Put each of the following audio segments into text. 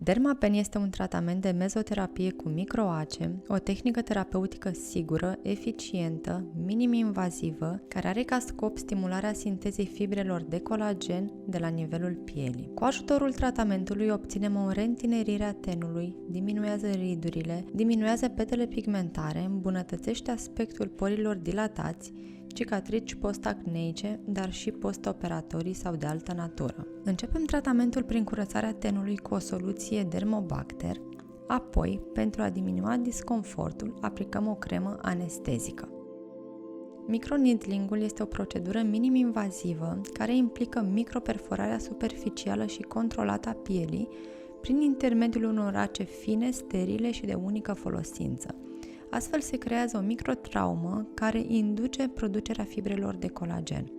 Dermapen este un tratament de mezoterapie cu microace, o tehnică terapeutică sigură, eficientă, minim-invazivă, care are ca scop stimularea sintezei fibrelor de colagen de la nivelul pielii. Cu ajutorul tratamentului obținem o reîntinerire a tenului, diminuează ridurile, diminuează petele pigmentare, îmbunătățește aspectul porilor dilatați, cicatrici post-acneice, dar și post-operatorii sau de altă natură. Începem tratamentul prin curățarea tenului cu o soluție Dermobacter, apoi, pentru a diminua disconfortul, aplicăm o cremă anestezică. Microneedling-ul este o procedură minim-invazivă care implică microperforarea superficială și controlată a pielii prin intermediul unor ace fine, sterile și de unică folosință. Astfel se creează o microtraumă care induce producerea fibrelor de colagen.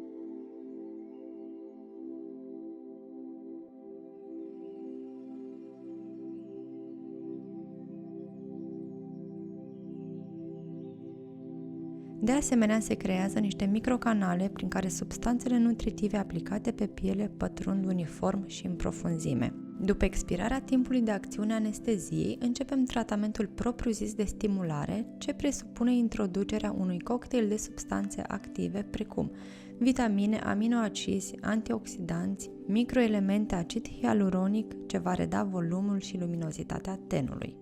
De asemenea, se creează niște microcanale prin care substanțele nutritive aplicate pe piele pătrund uniform și în profunzime. După expirarea timpului de acțiune a anesteziei, începem tratamentul propriu-zis de stimulare, ce presupune introducerea unui cocktail de substanțe active precum vitamine, aminoacizi, antioxidanți, microelemente, acid hialuronic, ce va reda volumul și luminozitatea tenului.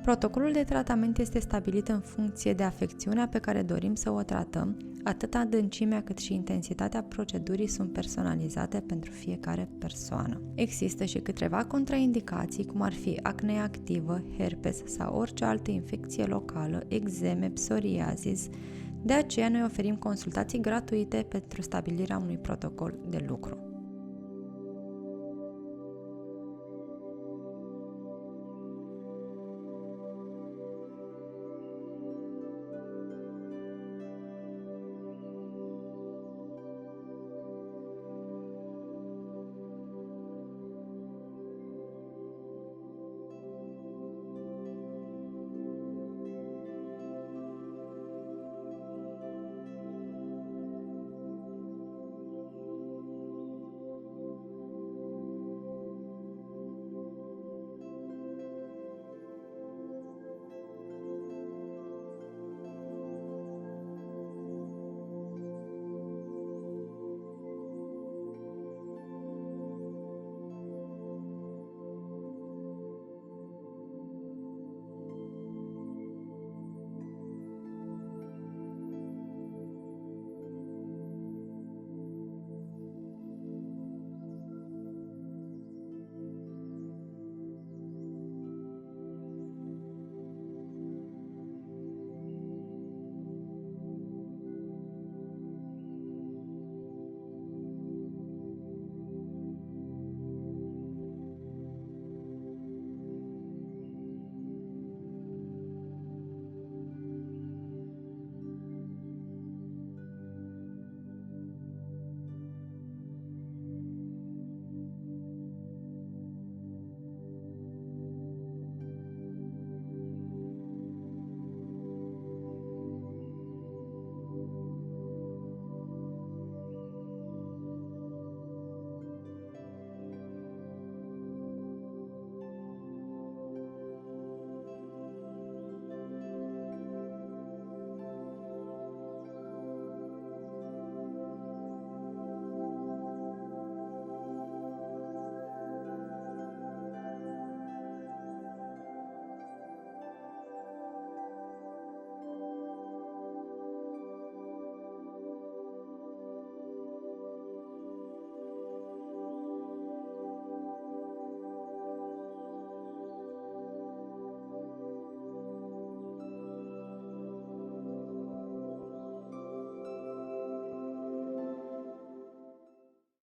Protocolul de tratament este stabilit în funcție de afecțiunea pe care dorim să o tratăm, atât adâncimea cât și intensitatea procedurii sunt personalizate pentru fiecare persoană. Există și câteva contraindicații, cum ar fi acne activă, herpes sau orice altă infecție locală, eczeme, psoriazis. De aceea noi oferim consultații gratuite pentru stabilirea unui protocol de lucru.